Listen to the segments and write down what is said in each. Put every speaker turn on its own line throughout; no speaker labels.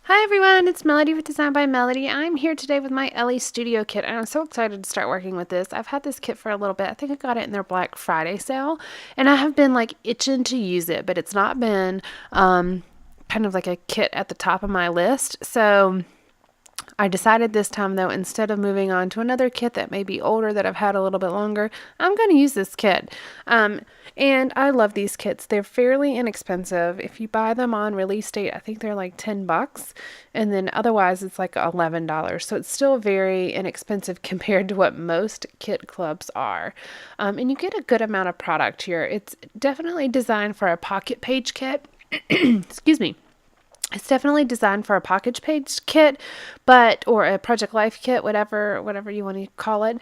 Hi everyone, it's Melody with Design by Melody. I'm here today with my Elle Studio kit and I'm so excited to start working with this. I've had this kit for a little bit. I think I got it in their Black Friday sale and I have been like itching to use it, but it's not been kind of like a kit at the top of my list. So I decided this time though, instead of moving on to another kit that may be older that I've had a little bit longer, I'm going to use this kit. And I love these kits. They're fairly inexpensive. If you buy them on release date, I think they're like $10. And then otherwise it's like $11. So it's still very inexpensive compared to what most kit clubs are. And you get a good amount of product here. It's definitely designed for a pocket page kit. Excuse me. It's definitely designed for a pocket page kit, or a Project Life kit, whatever you want to call it.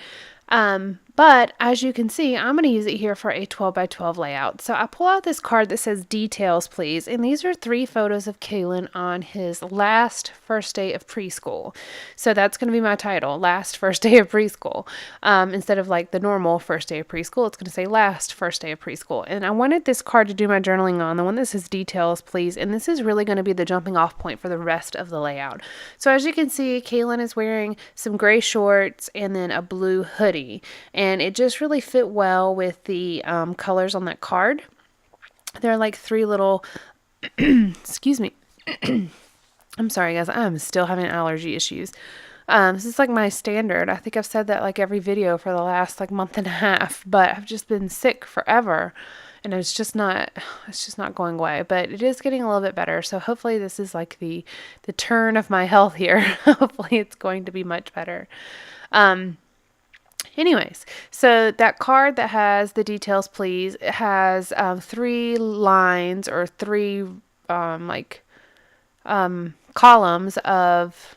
But as you can see, I'm going to use it here for a 12 by 12 layout. So I pull out this card that says details, please. And these are 3 photos of Kalen on his last first day of preschool. So that's going to be my title, last first day of preschool. Instead of like the normal first day of preschool, it's going to say last first day of preschool. And I wanted this card to do my journaling on, the one that says details, please. And this is really going to be the jumping off point for the rest of the layout. So as you can see, Kalen is wearing some gray shorts and then a blue hoodie. And it just really fit well with the colors on that card. They're like 3 little, excuse me. I'm sorry guys, I'm still having allergy issues. This is like my standard. I think I've said that like every video for the last like month and a half, but I've just been sick forever. And it's just not going away, but it is getting a little bit better. So hopefully this is like the turn of my health here. Hopefully it's going to be much better. Anyways, so that card that has the details, please, it has 3 lines or 3 columns of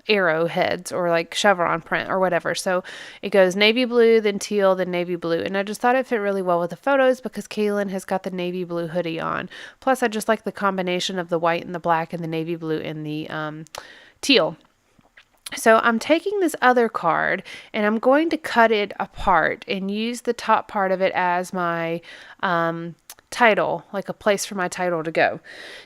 arrowheads or like chevron print or whatever. So it goes navy blue, then teal, then navy blue. And I just thought it fit really well with the photos because Kaylin has got the navy blue hoodie on. Plus, I just like the combination of the white and the black and the navy blue and the teal. So I'm taking this other card and I'm going to cut it apart and use the top part of it as my title, like a place for my title to go.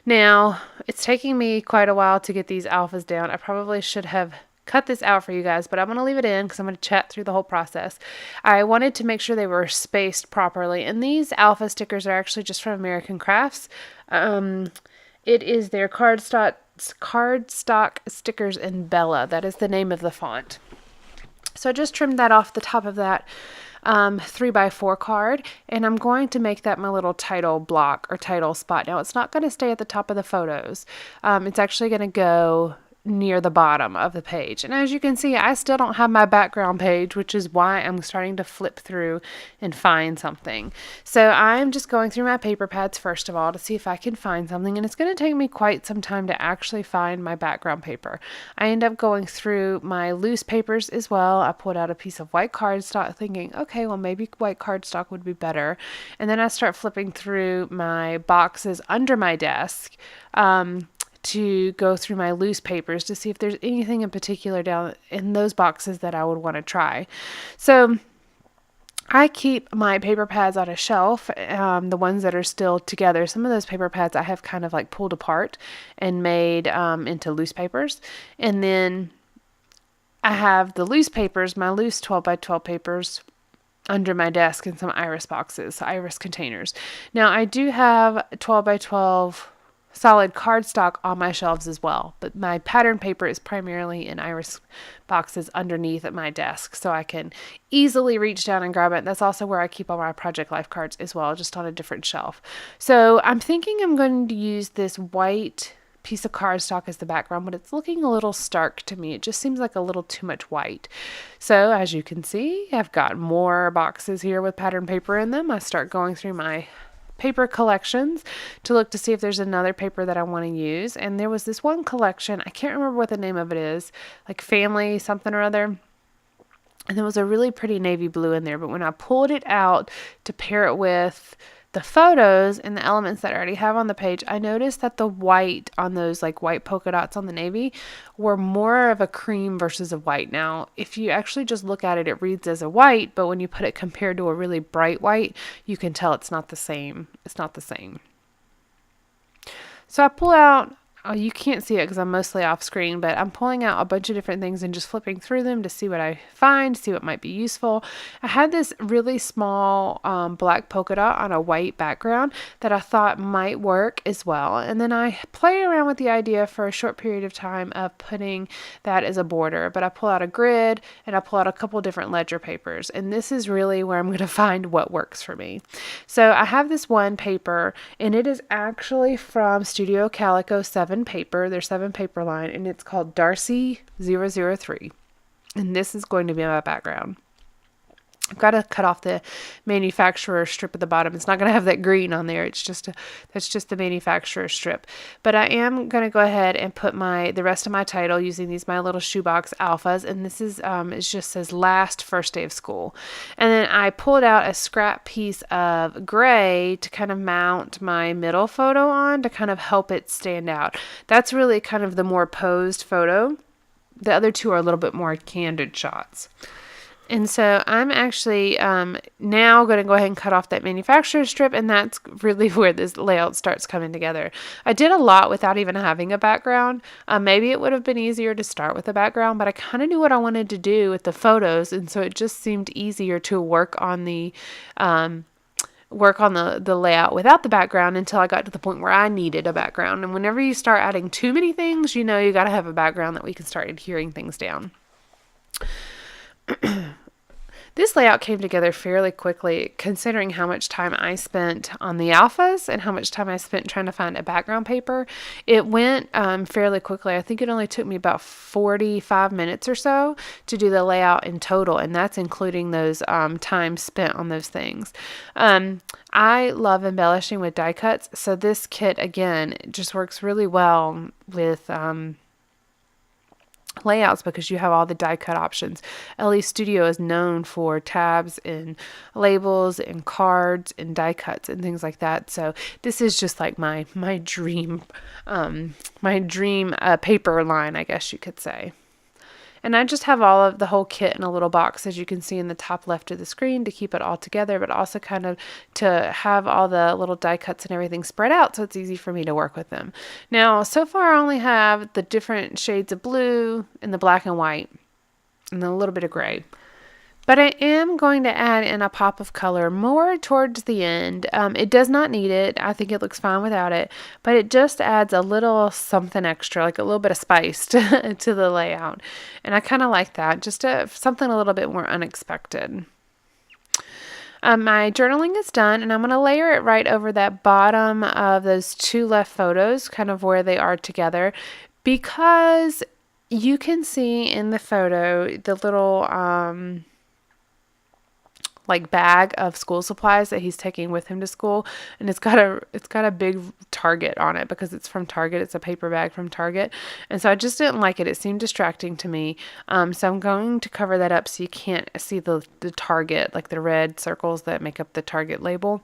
Now, it's taking me quite a while to get these alphas down. I probably should have cut this out for you guys, but I'm going to leave it in because I'm going to chat through the whole process. I wanted to make sure they were spaced properly. And these alpha stickers are actually just from American Crafts. It is their cardstock stickers in Bella. That is the name of the font. So I just trimmed that off the top of that 3x4 card, and I'm going to make that my little title block or title spot. Now it's not going to stay at the top of the photos. It's actually going to go near the bottom of the page. And as you can see, I still don't have my background page, which is why I'm starting to flip through and find something. So I'm just going through my paper pads first of all to see if I can find something, and it's going to take me quite some time to actually find my background paper. I end up going through my loose papers as well. I pulled out a piece of white cardstock thinking, okay, well maybe white cardstock would be better. And then I start flipping through my boxes under my desk to go through my loose papers to see if there's anything in particular down in those boxes that I would want to try. So I keep my paper pads on a shelf, the ones that are still together. Some of those paper pads I have kind of like pulled apart and made into loose papers. And then I have the loose papers, my loose 12 by 12 papers under my desk in some iris boxes, so iris containers. Now I do have 12 by 12 solid cardstock on my shelves as well, but my pattern paper is primarily in iris boxes underneath at my desk, so I can easily reach down and grab it. That's also where I keep all my Project Life cards as well, just on a different shelf. So I'm thinking I'm going to use this white piece of cardstock as the background, but it's looking a little stark to me. It just seems like a little too much white. So as you can see, I've got more boxes here with pattern paper in them. I start going through my paper collections to look to see if there's another paper that I want to use. And there was this one collection, I can't remember what the name of it is, like Family something or other. And there was a really pretty navy blue in there. But when I pulled it out to pair it with the photos and the elements that I already have on the page, I noticed that the white on those like white polka dots on the navy were more of a cream versus a white. Now, if you actually just look at it, it reads as a white, but when you put it compared to a really bright white, you can tell it's not the same. It's not the same. So I pull out oh, you can't see it because I'm mostly off screen, but I'm pulling out a bunch of different things and just flipping through them to see what I find, see what might be useful. I had this really small black polka dot on a white background that I thought might work as well. And then I play around with the idea for a short period of time of putting that as a border, but I pull out a grid and I pull out a couple different ledger papers. And this is really where I'm going to find what works for me. So I have this one paper, and it is actually from Studio Calico 7 paper, their 7 paper line, and it's called Darcy 003. And this is going to be my background. I've got to cut off the manufacturer strip at the bottom. It's not going to have that green on there. That's just the manufacturer strip. But I am going to go ahead and put the rest of my title using these My Little Shoebox Alphas. And this is, it just says last first day of school. And then I pulled out a scrap piece of gray to kind of mount my middle photo on to kind of help it stand out. That's really kind of the more posed photo. The other two are a little bit more candid shots. And so I'm actually now going to go ahead and cut off that manufacturer strip, and that's really where this layout starts coming together. I did a lot without even having a background. Maybe it would have been easier to start with a background, but I kind of knew what I wanted to do with the photos, and so it just seemed easier to work on the layout without the background until I got to the point where I needed a background. And whenever you start adding too many things, you got to have a background that we can start adhering things down. This layout came together fairly quickly, considering how much time I spent on the alphas and how much time I spent trying to find a background paper. It went fairly quickly. I think it only took me about 45 minutes or so to do the layout in total, and that's including those time spent on those things. I love embellishing with die cuts, so this kit, again, just works really well with layouts because you have all the die cut options. Elle Studio is known for tabs and labels and cards and die cuts and things like that. So this is just like my dream paper line, I guess you could say. And I just have all of the whole kit in a little box, as you can see in the top left of the screen, to keep it all together, but also kind of to have all the little die cuts and everything spread out so it's easy for me to work with them. Now, so far I only have the different shades of blue and the black and white and a little bit of gray. But I am going to add in a pop of color more towards the end. It does not need it. I think it looks fine without it. But it just adds a little something extra, like a little bit of spice to the layout. And I kind of like that. Just something a little bit more unexpected. My journaling is done, and I'm going to layer it right over that bottom of those two left photos, kind of where they are together. Because you can see in the photo the little like bag of school supplies that he's taking with him to school, and it's got a big Target on it because it's from Target. It's a paper bag from Target, and so I just didn't like it. It seemed distracting to me, so I'm going to cover that up so you can't see the Target, like the red circles that make up the Target label.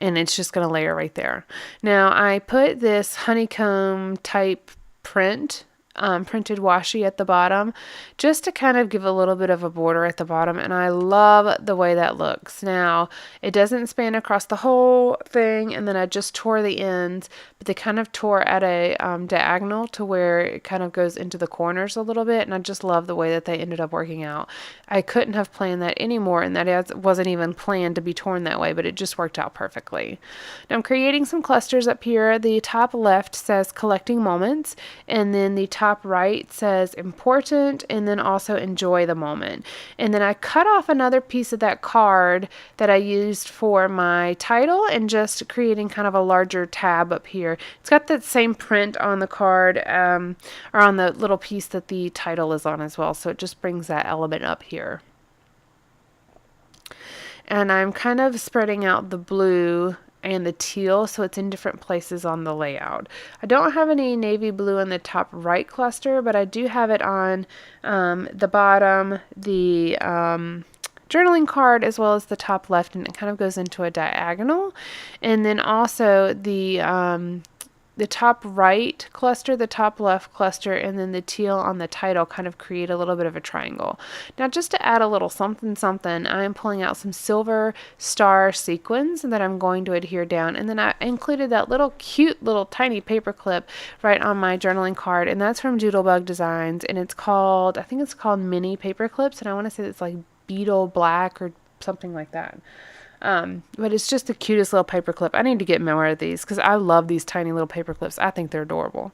And it's just going to layer right there. Now I put this honeycomb type printed washi at the bottom just to kind of give a little bit of a border at the bottom, and I love the way that looks. Now it doesn't span across the whole thing, and then I just tore the ends, but they kind of tore at a diagonal to where it kind of goes into the corners a little bit, and I just love the way that they ended up working out. I couldn't have planned that anymore, and that wasn't even planned to be torn that way, but it just worked out perfectly. Now I'm creating some clusters up here. The top left says collecting moments, and then the top right says important, and then also enjoy the moment. And then I cut off another piece of that card that I used for my title and just creating kind of a larger tab up here. It's got that same print on the card or on the little piece that the title is on as well, so it just brings that element up here. And I'm kind of spreading out the blue and the teal so it's in different places on the layout. I don't have any navy blue in the top right cluster, but I do have it on the bottom, the journaling card, as well as the top left, and it kind of goes into a diagonal. And then also the the top right cluster, the top left cluster, and then the teal on the title kind of create a little bit of a triangle. Now, just to add a little something something, I am pulling out some silver star sequins that I'm going to adhere down, and then I included that little cute little tiny paper clip right on my journaling card, and that's from Doodlebug Designs, and it's called, I think it's called Mini Paper Clips, and I want to say it's like Beetle Black or something like that. But it's just the cutest little paper clip. I need to get more of these because I love these tiny little paper clips. I think they're adorable.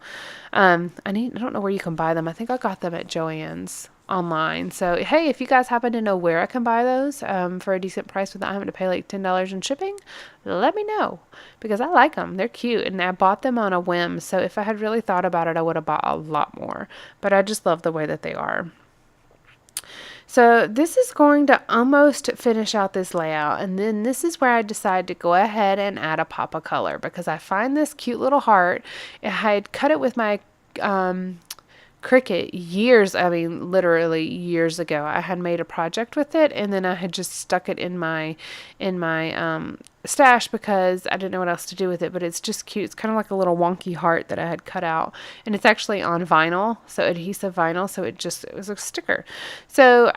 I don't know where you can buy them. I think I got them at Joann's online. So, hey, if you guys happen to know where I can buy those for a decent price without having to pay like $10 in shipping, let me know because I like them. They're cute and I bought them on a whim. So if I had really thought about it, I would have bought a lot more. But I just love the way that they are. So this is going to almost finish out this layout, and then this is where I decide to go ahead and add a pop of color because I find this cute little heart. I had cut it with my Cricut literally years ago. I had made a project with it, and then I had just stuck it in my stash because I didn't know what else to do with it, but it's just cute. It's kind of like a little wonky heart that I had cut out, and it's actually on vinyl, so adhesive vinyl, so it was a sticker. So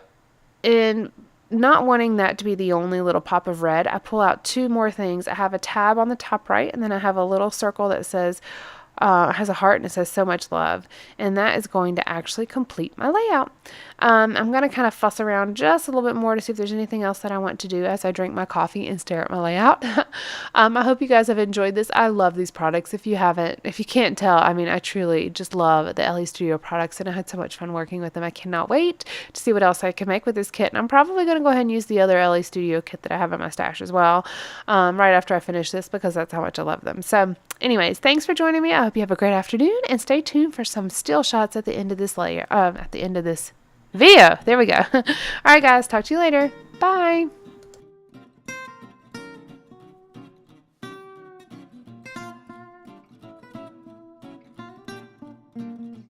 in not wanting that to be the only little pop of red, I pull out two more things. I have a tab on the top right, and then I have a little circle that says has a heart and it says so much love, and that is going to actually complete my layout. I'm going to kind of fuss around just a little bit more to see if there's anything else that I want to do as I drink my coffee and stare at my layout. I hope you guys have enjoyed this. I love these products. If you can't tell, I truly just love the Elle Studio products, and I had so much fun working with them. I cannot wait to see what else I can make with this kit, and I'm probably going to go ahead and use the other Elle Studio kit that I have in my stash as well right after I finish this because that's how much I love them. So anyways, thanks for joining me. I hope you have a great afternoon, and stay tuned for some still shots at the end of this video. There we go. All right, guys, talk to you later. Bye.